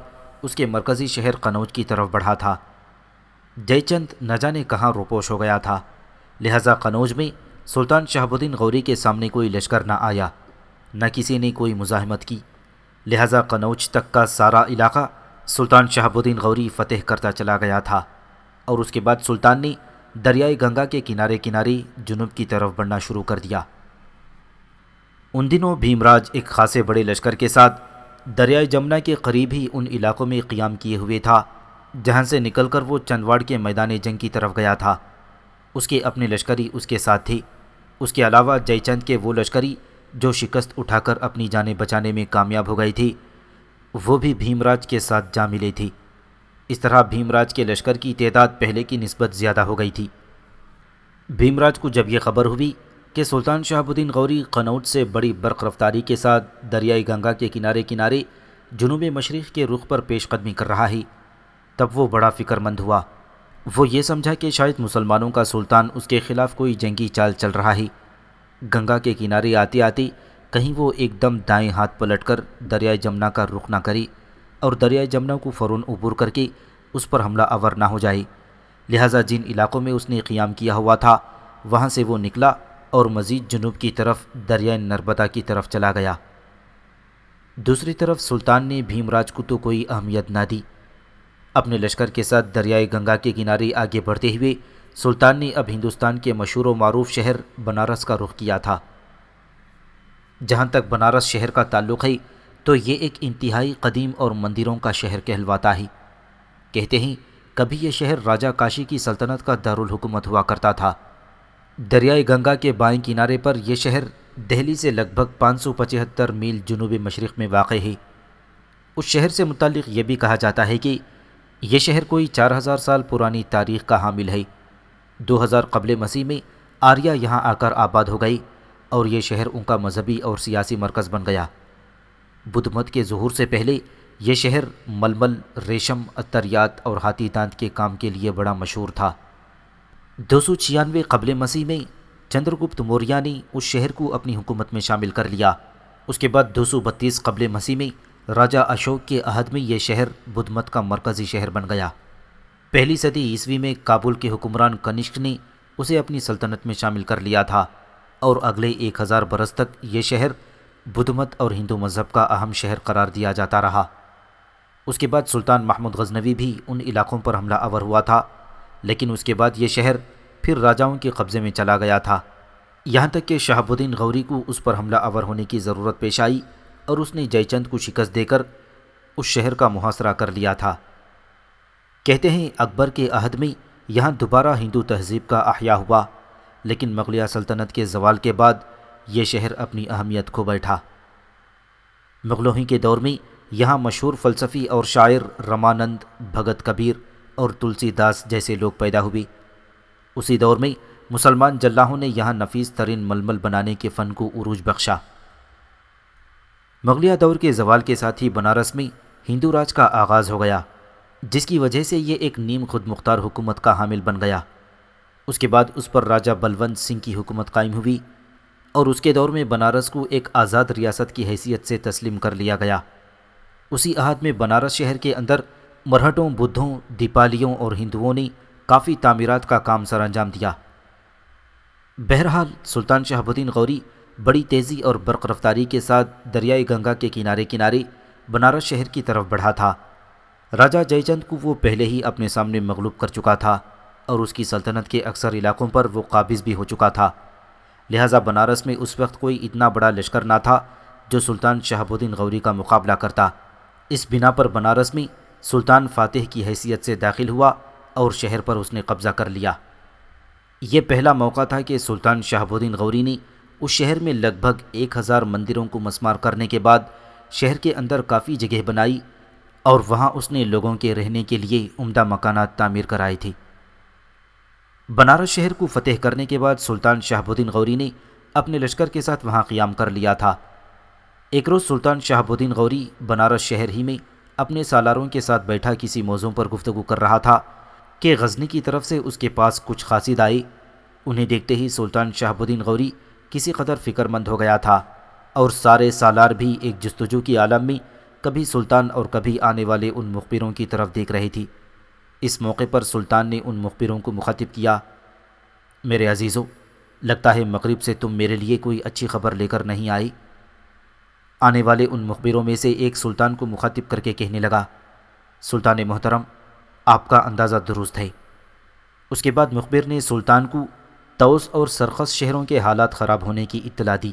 اس کے مرکزی شہر قنوج کی طرف بڑھا تھا۔ جے چند نہ جانے کہاں روپوش ہو گیا تھا، لہٰذا قنوج میں سلطان شہاب الدین غوری کے سامنے کوئی لشکر نہ آیا، نہ کسی نے کوئی مزاحمت کی، لہٰذا قنوج تک کا سارا علاقہ سلطان شہاب الدین غوری فتح کرتا چلا گیا تھا، اور اس کے بعد سلطان نے دریائے گنگا کے کنارے کنارے جنوب کی طرف بڑھنا شروع کر دیا۔ ان دنوں بھیم راج ایک خاصے بڑے لشکر کے ساتھ دریائے جمنا کے قریب ہی ان علاقوں میں قیام کیے ہوئے تھا جہاں سے نکل کر وہ چندواڑ کے میدان جنگ کی طرف گیا تھا۔ اس کے اپنے لشکری اس کے ساتھ تھی، اس کے علاوہ جے چند کے وہ لشکری جو شکست اٹھا کر اپنی جانیں بچانے میں کامیاب ہو گئی تھی، وہ بھی بھیم راج کے ساتھ جا ملی تھی۔ اس طرح بھیم راج کے لشکر کی تعداد پہلے کی نسبت زیادہ ہو گئی تھی۔ بھیم راج کو جب یہ خبر ہوئی کہ سلطان شہاب الدین غوری قنوج سے بڑی برق رفتاری کے ساتھ دریائے گنگا کے کنارے کنارے جنوب مشرق کے رخ پر پیش قدمی کر رہا ہے، تب وہ بڑا فکر مند ہوا۔ وہ یہ سمجھا کہ شاید مسلمانوں کا سلطان اس کے خلاف کوئی جنگی چال چل رہا ہے۔ گنگا کے کنارے آتے آتے کہیں وہ ایک دم دائیں ہاتھ پلٹ کر دریائے جمنا کا رخ نہ کرے اور دریائے جمنا کو فوراً عبور کر کے اس پر حملہ آور نہ ہو جائے، لہٰذا جن علاقوں میں اس نے قیام کیا ہوا تھا وہاں سے وہ نکلا اور مزید جنوب کی طرف دریائے نرمدا کی طرف چلا گیا۔ دوسری طرف سلطان نے بھیم راج کو تو کوئی اہمیت نہ دی۔ اپنے لشکر کے ساتھ دریائے گنگا کے کنارے آگے بڑھتے ہوئے سلطان نے اب ہندوستان کے مشہور و معروف شہر بنارس کا رخ کیا تھا۔ جہاں تک بنارس شہر کا تعلق ہے تو یہ ایک انتہائی قدیم اور مندروں کا شہر کہلواتا ہے۔ کہتے ہیں کبھی یہ شہر راجہ کاشی کی سلطنت کا دارالحکومت ہوا کرتا تھا۔ دریائے گنگا کے بائیں کنارے پر یہ شہر دہلی سے لگ بھگ 575 میل جنوب مشرق میں واقع ہے۔ اس شہر سے متعلق یہ بھی کہا جاتا ہے کہ یہ شہر کوئی 4000 سال پرانی تاریخ کا حامل ہے۔ 2000 قبل مسیح میں آریہ یہاں آ کر آباد ہو گئی اور یہ شہر ان کا مذہبی اور سیاسی مرکز بن گیا۔ بدھ مت کے ظہور سے پہلے یہ شہر ململ، ریشم، عطریات اور ہاتھی دانت کے کام کے لیے بڑا مشہور تھا۔ 296 قبل مسیح میں چندر گپت موریہ نے اس شہر کو اپنی حکومت میں شامل کر لیا۔ اس کے بعد 232 قبل مسیح میں راجہ اشوک کے عہد میں یہ شہر بدھ مت کا مرکزی شہر بن گیا۔ پہلی صدی عیسوی میں کابل کے حکمران کنشک نے اسے اپنی سلطنت میں شامل کر لیا تھا اور اگلے 1000 برس تک یہ شہر بدھ مت اور ہندو مذہب کا اہم شہر قرار دیا جاتا رہا۔ اس کے بعد سلطان محمود غزنوی بھی ان علاقوں پر حملہ آور ہوا تھا، لیکن اس کے بعد یہ شہر پھر راجاؤں کے قبضے میں چلا گیا تھا، یہاں تک کہ شہاب الدین غوری کو اس پر حملہ آور ہونے کی ضرورت پیش آئی اور اس نے جے چند کو شکست دے کر اس شہر کا محاصرہ کر لیا تھا۔ کہتے ہیں اکبر کے عہد میں یہاں دوبارہ ہندو تہذیب کا احیاء ہوا، لیکن مغلیہ سلطنت کے زوال کے بعد یہ شہر اپنی اہمیت کھو بیٹھا۔ مغلوں ہی کے دور میں یہاں مشہور فلسفی اور شاعر رمانند، بھگت کبیر اور تلسی داس جیسے لوگ پیدا ہوئے۔ اسی دور میں مسلمان جلاحوں نے یہاں نفیس ترین ململ بنانے کے فن کو عروج بخشا۔ مغلیہ دور کے زوال کے ساتھ ہی بنارس میں ہندو راج کا آغاز ہو گیا، جس کی وجہ سے یہ ایک نیم خود مختار حکومت کا حامل بن گیا۔ اس کے بعد اس پر راجہ بلونت سنگھ کی حکومت قائم ہوئی اور اس کے دور میں بنارس کو ایک آزاد ریاست کی حیثیت سے تسلیم کر لیا گیا۔ اسی عہد میں بنارس شہر کے اندر مرہٹوں، بدھوں، دیپالیوں اور ہندوؤں نے کافی تعمیرات کا کام سر انجام دیا۔ بہرحال سلطان شہاب الدین غوری بڑی تیزی اور برق رفتاری کے ساتھ دریائے گنگا کے کنارے کنارے بنارس شہر کی طرف بڑھا تھا۔ راجہ جے چند کو وہ پہلے ہی اپنے سامنے مغلوب کر چکا تھا اور اس کی سلطنت کے اکثر علاقوں پر وہ قابض بھی ہو چکا تھا، لہٰذا بنارس میں اس وقت کوئی اتنا بڑا لشکر نہ تھا جو سلطان شہاب الدین غوری کا مقابلہ کرتا۔ اس بنا پر بنارس میں سلطان فاتح کی حیثیت سے داخل ہوا اور شہر پر اس نے قبضہ کر لیا۔ یہ پہلا موقع تھا کہ سلطان شہاب الدین غوری نے اس شہر میں لگ بھگ 1000 مندروں کو مسمار کرنے کے بعد شہر کے اندر کافی جگہ بنائی اور وہاں اس نے لوگوں کے رہنے کے لیے عمدہ مکانات تعمیر کرائے تھے۔ بنارس شہر کو فتح کرنے کے بعد سلطان شہاب الدین غوری نے اپنے لشکر کے ساتھ وہاں قیام کر لیا تھا۔ ایک روز سلطان شہاب الدین غوری بنارس شہر ہی میں اپنے سالاروں کے ساتھ بیٹھا کسی موضوع پر گفتگو کر رہا تھا کہ غزنی کی طرف سے اس کے پاس کچھ قاصد آئے۔ انہیں دیکھتے ہی سلطان شہاب الدین غوری کسی قدر فکر مند ہو گیا تھا۔ اور سارے سالار بھی ایک جستجو کی عالم میں کبھی سلطان اور کبھی آنے والے ان مخبروں کی طرف دیکھ رہے تھی۔ اس موقع پر سلطان نے ان مخبروں کو مخاطب کیا، میرے عزیزو، لگتا ہے مغرب سے تم میرے لیے کوئی اچھی خبر لے کر نہیں آئی۔ آنے والے ان مخبروں میں سے ایک سلطان کو مخاطب کر کے کہنے لگا، سلطان محترم، آپ کا اندازہ درست ہے۔ اس کے بعد مخبر نے سلطان کو طوس اور سرخس شہروں کے حالات خراب ہونے کی اطلاع دی۔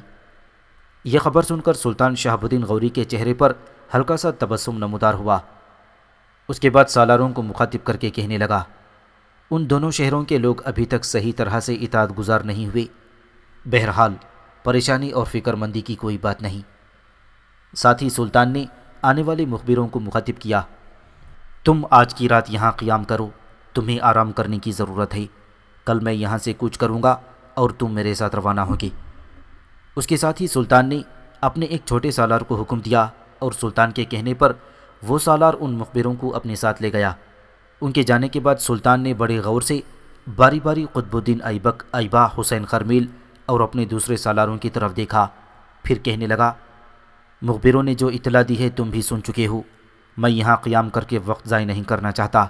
یہ خبر سن کر سلطان شہاب الدین غوری کے چہرے پر ہلکا سا تبسم نمودار ہوا۔ اس کے بعد سالاروں کو مخاطب کر کے کہنے لگا، ان دونوں شہروں کے لوگ ابھی تک صحیح طرح سے اطاعت گزار نہیں ہوئے۔ بہرحال پریشانی اور فکر مندی کی کوئی بات نہیں۔ ساتھ ہی سلطان نے آنے والے مخبروں کو مخاطب کیا، تم آج کی رات یہاں قیام کرو، تمہیں آرام کرنے کی ضرورت ہے۔ کل میں یہاں سے کوچ کروں گا اور تم میرے ساتھ روانہ ہوگے۔ اس کے ساتھ ہی سلطان نے اپنے ایک چھوٹے سالار کو حکم دیا اور سلطان کے کہنے پر وہ سالار ان مخبروں کو اپنے ساتھ لے گیا۔ ان کے جانے کے بعد سلطان نے بڑے غور سے باری باری قطب الدین ایبک، ایبا، حسین خرمیل اور اپنے دوسرے سالاروں کی طرف دیکھا، پھر کہنے لگا، مخبروں نے جو اطلاع دی ہے تم بھی سن چکے ہو۔ میں یہاں قیام کر کے وقت ضائع نہیں کرنا چاہتا،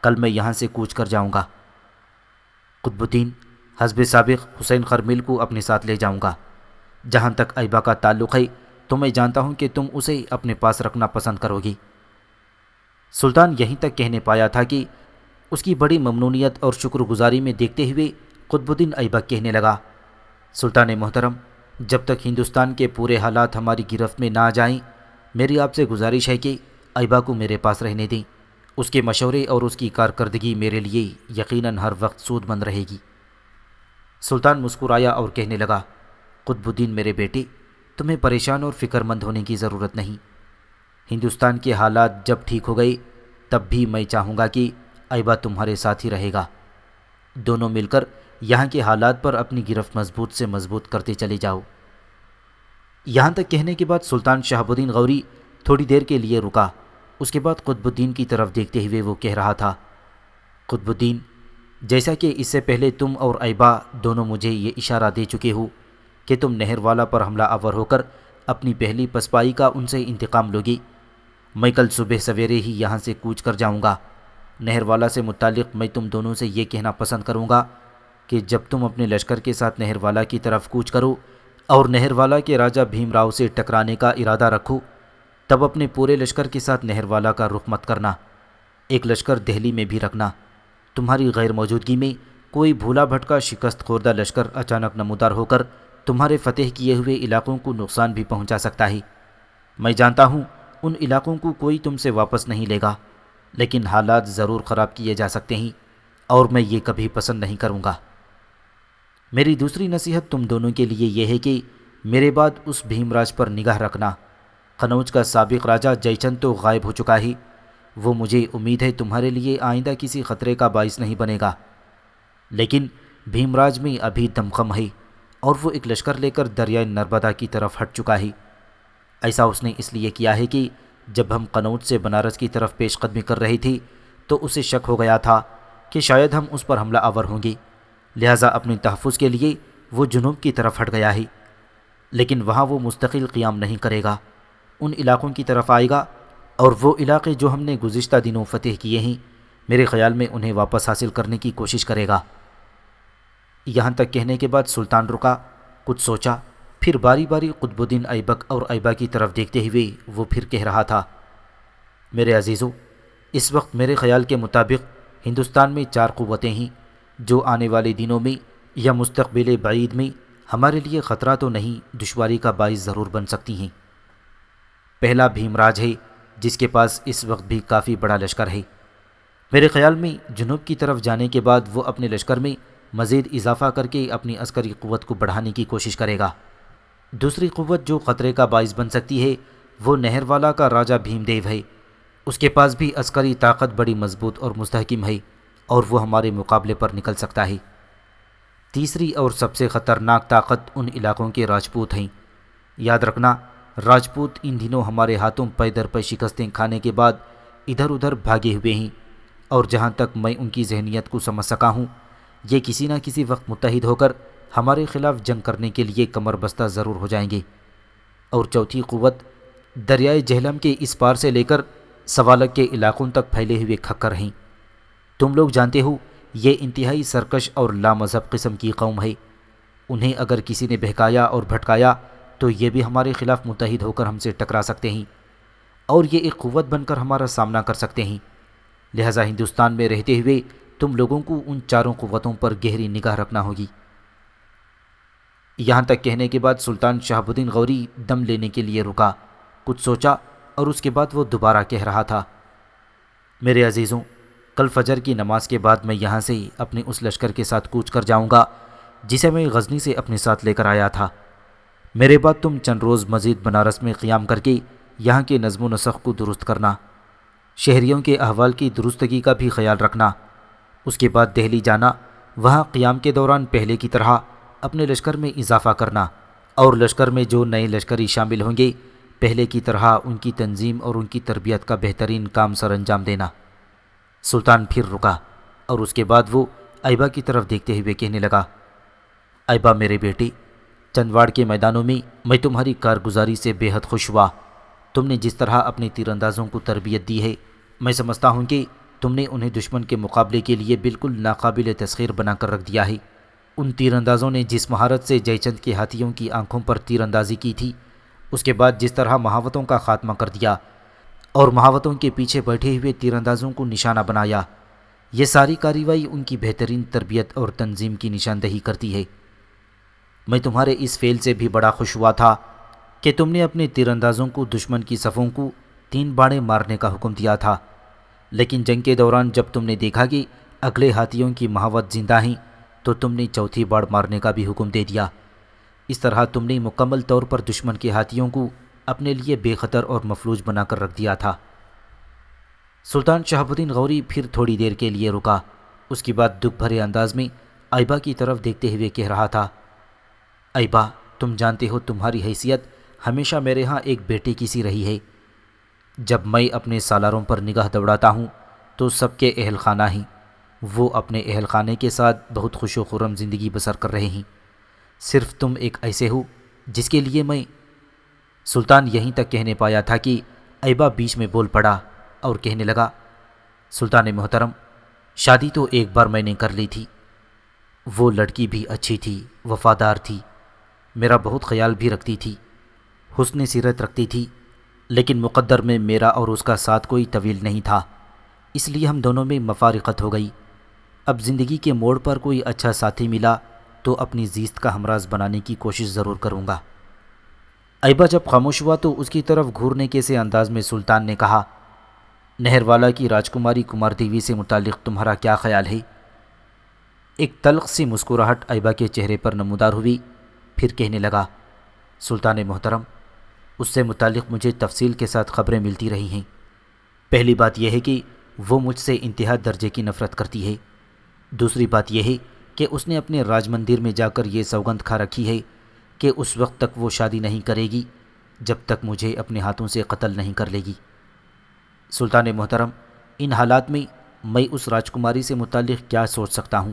کل میں یہاں سے کوچ کر جاؤں گا۔ قطب الدین، حسب سابق حسین خرمیل کو اپنے ساتھ لے جاؤں گا۔ جہاں تک ایبا کا تعلق ہے تو میں جانتا ہوں کہ تم اسے اپنے پاس رکھنا پسند کرو گی۔ سلطان یہیں تک کہنے پایا تھا کہ اس کی بڑی ممنونیت اور شکر گزاری میں دیکھتے ہوئے قطب الدین ایبک کہنے لگا، سلطان محترم، جب تک ہندوستان کے پورے حالات ہماری گرفت میں نہ آ جائیں، میری آپ سے گزارش ہے کہ ایبا کو میرے پاس رہنے دیں۔ اس کے مشورے اور اس کی کارکردگی میرے لیے یقیناً ہر وقت سود مند رہے گی۔ سلطان مسکرایا اور کہنے لگا، قطب الدین میرے بیٹے، تمہیں پریشان اور فکر مند ہونے کی ضرورت نہیں۔ ہندوستان کے حالات جب ٹھیک ہو گئے تب بھی میں چاہوں گا کہ ایبا تمہارے ساتھ ہی رہے گا۔ دونوں مل کر یہاں کے حالات پر اپنی گرفت مضبوط سے مضبوط کرتے چلے جاؤ۔ یہاں تک کہنے کے بعد سلطان شہاب الدین غوری تھوڑی دیر کے لیے رکا۔ اس کے بعد قطب الدین کی طرف دیکھتے ہوئے وہ کہہ رہا تھا، قطب الدین، جیسا کہ اس سے پہلے تم اور ایبا دونوں مجھے یہ اشارہ دے چکے ہو کہ تم نہر والا پر حملہ آور ہو کر اپنی پہلی پسپائی کا ان سے انتقام لوگی، میں کل صبح سویرے ہی یہاں سے کوچ کر جاؤں گا۔ نہر والا سے متعلق میں تم دونوں سے یہ کہنا پسند کروں گا کہ جب تم اپنے لشکر کے ساتھ نہر والا کی طرف کوچ کرو اور نہر والا کے راجہ بھیم راؤ سے ٹکرانے کا ارادہ رکھو، تب اپنے پورے لشکر کے ساتھ نہر والا کا رخ مت کرنا، ایک لشکر دہلی میں بھی رکھنا۔ تمہاری غیر موجودگی میں کوئی بھولا بھٹکا شکست خوردہ لشکر اچانک نمودار ہو کر تمہارے فتح کیے ہوئے علاقوں کو نقصان بھی پہنچا سکتا ہے۔ میں جانتا ہوں ان علاقوں کو کوئی تم سے واپس نہیں لے گا، لیکن حالات ضرور خراب کیے جا سکتے ہیں اور میں یہ کبھی پسند نہیں کروں گا۔ میری دوسری نصیحت تم دونوں کے لیے یہ ہے کہ میرے بعد اس بھیم راج پر نگاہ رکھنا۔ قنوج کا سابق راجہ جے چند تو غائب ہو چکا ہے، وہ مجھے امید ہے تمہارے لیے آئندہ کسی خطرے کا باعث نہیں بنے گا، لیکن بھیم راج میں ابھی دمخم ہے اور وہ ایک لشکر لے کر دریائے نرمدا کی طرف ہٹ چکا ہے۔ ایسا اس نے اس لیے کیا ہے کہ جب ہم قنوج سے بنارس کی طرف پیش قدمی کر رہے تھے تو اسے شک ہو گیا تھا کہ شاید ہم اس پر حملہ آور ہوں گے، لہٰذا اپنے تحفظ کے لیے وہ جنوب کی طرف ہٹ گیا ہے، لیکن وہاں وہ مستقل قیام نہیں کرے گا، ان علاقوں کی طرف آئے گا اور وہ علاقے جو ہم نے گزشتہ دنوں فتح کیے ہیں، میرے خیال میں انہیں واپس حاصل کرنے کی کوشش کرے گا۔ یہاں تک کہنے کے بعد سلطان رکا، کچھ سوچا، پھر باری باری قطب الدین ایبک اور ایبا کی طرف دیکھتے ہوئے وہ پھر کہہ رہا تھا، میرے عزیزو، اس وقت میرے خیال کے مطابق ہندوستان میں 4 قوتیں ہیں جو آنے والے دنوں میں یا مستقبل بعید میں ہمارے لیے خطرہ تو نہیں، دشواری کا باعث ضرور بن سکتی ہیں۔ پہلا بھیم راج ہے، جس کے پاس اس وقت بھی کافی بڑا لشکر ہے۔ میرے خیال میں جنوب کی طرف جانے کے بعد وہ اپنے لشکر میں مزید اضافہ کر کے اپنی عسکری قوت کو بڑھانے کی کوشش کرے گا۔ دوسری قوت جو خطرے کا باعث بن سکتی ہے وہ نہر والا کا راجہ بھیم دیو ہے، اس کے پاس بھی عسکری طاقت بڑی مضبوط اور مستحکم ہے اور وہ ہمارے مقابلے پر نکل سکتا ہے۔ تیسری اور سب سے خطرناک طاقت ان علاقوں کے راجپوت ہیں۔ یاد رکھنا، راجپوت ان دنوں ہمارے ہاتھوں پے در پے شکستیں کھانے کے بعد ادھر ادھر بھاگے ہوئے ہیں، اور جہاں تک میں ان کی ذہنیت کو سمجھ سکا ہوں، یہ کسی نہ کسی وقت متحد ہو کر ہمارے خلاف جنگ کرنے کے لیے کمر بستہ ضرور ہو جائیں گے۔ اور چوتھی قوت دریائے جہلم کے اس پار سے لے کر سوالک کے علاقوں تک پھیلے ہوئے کھکر ہیں۔ تم لوگ جانتے ہو یہ انتہائی سرکش اور لامذہب قسم کی قوم ہے۔ انہیں اگر کسی نے بہکایا اور بھٹکایا تو یہ بھی ہمارے خلاف متحد ہو کر ہم سے ٹکرا سکتے ہیں اور یہ ایک قوت بن کر ہمارا سامنا کر سکتے ہیں۔ لہٰذا ہندوستان میں رہتے ہوئے تم لوگوں کو ان چاروں قوتوں پر گہری نگاہ رکھنا ہوگی۔ یہاں تک کہنے کے بعد سلطان شہاب الدین غوری دم لینے کے لیے رکا، کچھ سوچا اور اس کے بعد وہ دوبارہ کہہ رہا تھا، میرے عزیزوں، کل فجر کی نماز کے بعد میں یہاں سے اپنے اس لشکر کے ساتھ کوچ کر جاؤں گا جسے میں غزنی سے اپنے ساتھ لے کر آیا تھا۔ میرے بعد تم چند روز مزید بنارس میں قیام کر کے یہاں کے نظم و نسق کو درست کرنا، شہریوں کے احوال کی درستگی کا بھی خیال رکھنا۔ اس کے بعد دہلی جانا، وہاں قیام کے دوران پہلے کی طرح اپنے لشکر میں اضافہ کرنا اور لشکر میں جو نئے لشکری شامل ہوں گے پہلے کی طرح ان کی تنظیم اور ان کی تربیت کا بہترین کام سر انجام دینا۔ سلطان پھر رکا اور اس کے بعد وہ ایبا کی طرف دیکھتے ہوئے کہنے لگا، ایبا میرے بیٹے، چندواڑ کے میدانوں میں تمہاری کارگزاری سے بے حد خوش ہوا۔ تم نے جس طرح اپنے تیر اندازوں کو تربیت دی ہے، میں سمجھتا ہوں کہ تم نے انہیں دشمن کے مقابلے کے لیے بالکل ناقابل تسخیر بنا کر رکھ دیا ہے۔ ان تیر اندازوں نے جس مہارت سے جے چند کے ہاتھیوں کی آنکھوں پر تیر اندازی کی تھی، اس کے بعد جس طرح مہاوتوں کا خاتمہ کر دیا اور مہاوتوں کے پیچھے بیٹھے ہوئے تیر اندازوں کو نشانہ بنایا، یہ ساری کارروائی ان کی بہترین تربیت اور تنظیم کی نشاندہی کرتی ہے۔ میں تمہارے اس فعل سے بھی بڑا خوش ہوا تھا کہ تم نے اپنے تیر اندازوں کو دشمن کی صفوں کو 3 باڑیں مارنے کا حکم دیا تھا، لیکن جنگ کے دوران جب تم نے دیکھا کہ اگلے ہاتھیوں کی مہاوت زندہ ہیں تو تم نے چوتھی باڑ مارنے کا بھی حکم دے دیا۔ اس طرح تم نے مکمل طور پر دشمن کے ہاتھیوں کو اپنے لیے بے خطر اور مفلوج بنا کر رکھ دیا تھا۔ سلطان شہاب الدین غوری پھر تھوڑی دیر کے لیے رکا، اس کے بعد دکھ بھرے انداز میں ایبا کی طرف دیکھتے ہوئے کہہ رہا تھا، ایبا، تم جانتے ہو تمہاری حیثیت ہمیشہ میرے ہاں ایک بیٹے کی سی رہی ہے۔ جب میں اپنے سالاروں پر نگاہ دوڑاتا ہوں تو سب کے اہل خانہ ہیں، وہ اپنے اہل خانے کے ساتھ بہت خوش و خرم زندگی بسر کر رہے ہیں، صرف تم ایک ایسے ہو جس کے لیے میں… سلطان یہیں تک کہنے پایا تھا کہ ایبا بیچ میں بول پڑا اور کہنے لگا، سلطان محترم، شادی تو ایک بار میں نے کر لی تھی، وہ لڑکی بھی اچھی تھی، وفادار تھی، میرا بہت خیال بھی رکھتی تھی، حسن سیرت رکھتی تھی، لیکن مقدر میں میرا اور اس کا ساتھ کوئی طویل نہیں تھا، اس لیے ہم دونوں میں مفارقت ہو گئی۔ اب زندگی کے موڑ پر کوئی اچھا ساتھی ملا تو اپنی زیست کا ہمراز بنانے کی کوشش ضرور کروں گا۔ ایبا جب خاموش ہوا تو اس کی طرف گھورنے کے سے انداز میں سلطان نے کہا، نہروالا کی راجکماری کمار دیوی سے متعلق تمہارا کیا خیال ہے؟ ایک تلخ سی مسکراہٹ ایبا کے چہرے پر نمودار ہوئی، پھر کہنے لگا، سلطان محترم، اس سے متعلق مجھے تفصیل کے ساتھ خبریں ملتی رہی ہیں۔ پہلی بات یہ ہے کہ وہ مجھ سے انتہا درجے کی نفرت کرتی ہے۔ دوسری بات یہ ہے کہ اس نے اپنے راج مندر میں جا کر یہ سوگند کھا رکھی ہے کہ اس وقت تک وہ شادی نہیں کرے گی جب تک مجھے اپنے ہاتھوں سے قتل نہیں کر لے گی۔ سلطان محترم، ان حالات میں اس راجکماری سے متعلق کیا سوچ سکتا ہوں؟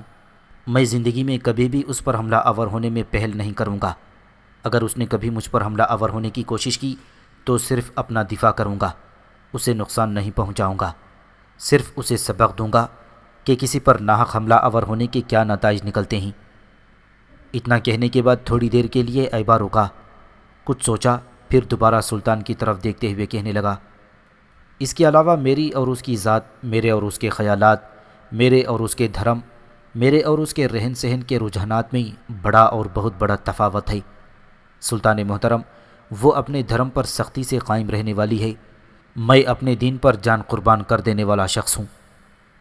میں زندگی میں کبھی بھی اس پر حملہ آور ہونے میں پہل نہیں کروں گا۔ اگر اس نے کبھی مجھ پر حملہ آور ہونے کی کوشش کی تو صرف اپنا دفاع کروں گا، اسے نقصان نہیں پہنچاؤں گا، صرف اسے سبق دوں گا کہ کسی پر ناحق حملہ آور ہونے کے کیا نتائج نکلتے ہیں۔ اتنا کہنے کے بعد تھوڑی دیر کے لیے ایبا رکا، کچھ سوچا، پھر دوبارہ سلطان کی طرف دیکھتے ہوئے کہنے لگا، اس کے علاوہ میری اور اس کی ذات، میرے اور اس کے خیالات، میرے اور اس کے دھرم، میرے اور اس کے رہن سہن کے رجحانات میں بڑا اور بہت بڑا تفاوت ہے۔ سلطان محترم، وہ اپنے دھرم پر سختی سے قائم رہنے والی ہے، میں اپنے دین پر جان قربان کر دینے والا شخص ہوں۔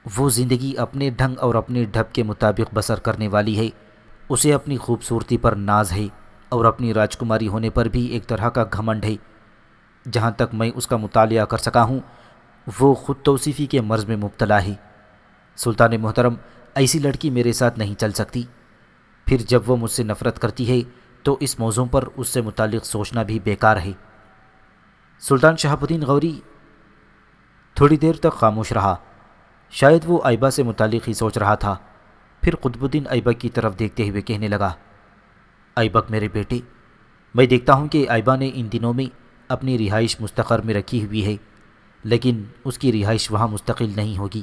وہ زندگی اپنے ڈھنگ اور اپنے ڈھب کے مطابق بسر کرنے والی ہے، اسے اپنی خوبصورتی پر ناز ہے اور اپنی راجکماری ہونے پر بھی ایک طرح کا گھمنڈ ہے۔ جہاں تک میں اس کا مطالعہ کر سکا ہوں، وہ خود توصیفی کے مرض میں مبتلا ہے۔ سلطان محترم، ایسی لڑکی میرے ساتھ نہیں چل سکتی۔ پھر جب وہ مجھ سے نفرت کرتی ہے تو اس موضوع پر اس سے متعلق سوچنا بھی بیکار ہے۔ سلطان شہاب الدین غوری تھوڑی دیر تک خاموش رہا، شاید وہ ایبا سے متعلق ہی سوچ رہا تھا۔ پھر قطب الدین ایبک کی طرف دیکھتے ہوئے کہنے لگا، ایبک میرے بیٹے، میں دیکھتا ہوں کہ آئبہ نے ان دنوں میں اپنی رہائش مستقر میں رکھی ہوئی ہے، لیکن اس کی رہائش وہاں مستقل نہیں ہوگی۔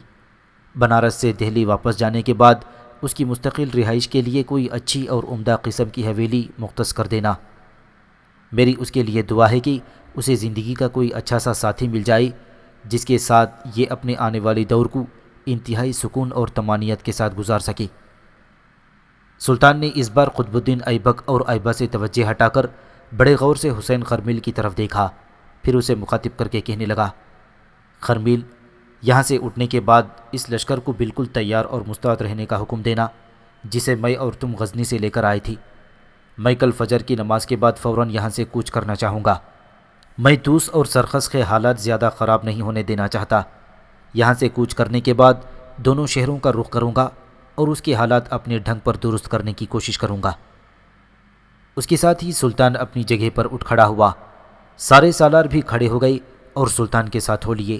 بنارس سے دہلی واپس جانے کے بعد اس کی مستقل رہائش کے لیے کوئی اچھی اور عمدہ قسم کی حویلی مختص کر دینا۔ میری اس کے لیے دعا ہے کہ اسے زندگی کا کوئی اچھا سا ساتھی مل جائے جس کے ساتھ یہ اپنے آنے والے دور کو انتہائی سکون اور طمانینت کے ساتھ گزار سکے۔ سلطان نے اس بار قطب الدین ایبک اور آئبہ سے توجہ ہٹا کر بڑے غور سے حسین خرمیل کی طرف دیکھا، پھر اسے مخاطب کر کے کہنے لگا، خرمیل، یہاں سے اٹھنے کے بعد اس لشکر کو بالکل تیار اور مستعد رہنے کا حکم دینا جسے میں اور تم غزنی سے لے کر آئے تھی۔ میں کل فجر کی نماز کے بعد فوراً یہاں سے کوچ کرنا چاہوں گا۔ میں توس اور سرخس کے حالات زیادہ خراب نہیں ہونے دینا چاہتا۔ یہاں سے کوچ کرنے کے بعد دونوں شہروں کا رخ کروں گا اور اس کے حالات اپنے ڈھنگ پر درست کرنے کی کوشش کروں گا۔ اس کے ساتھ ہی سلطان اپنی جگہ پر اٹھ کھڑا ہوا۔ سارے سالار بھی کھڑے ہو گئے اور سلطان کے ساتھ ہو لیے۔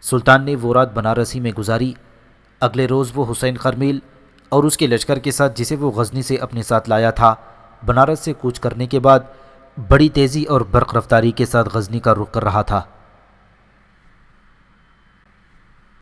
سلطان نے وہ رات بنارس ہی میں گزاری۔ اگلے روز وہ حسین خرمیل اور اس کے لشکر کے ساتھ جسے وہ غزنی سے اپنے ساتھ لایا تھا، بنارس سے کوچ کرنے کے بعد بڑی تیزی اور برق رفتاری کے ساتھ غزنی کا رخ کر رہا تھا۔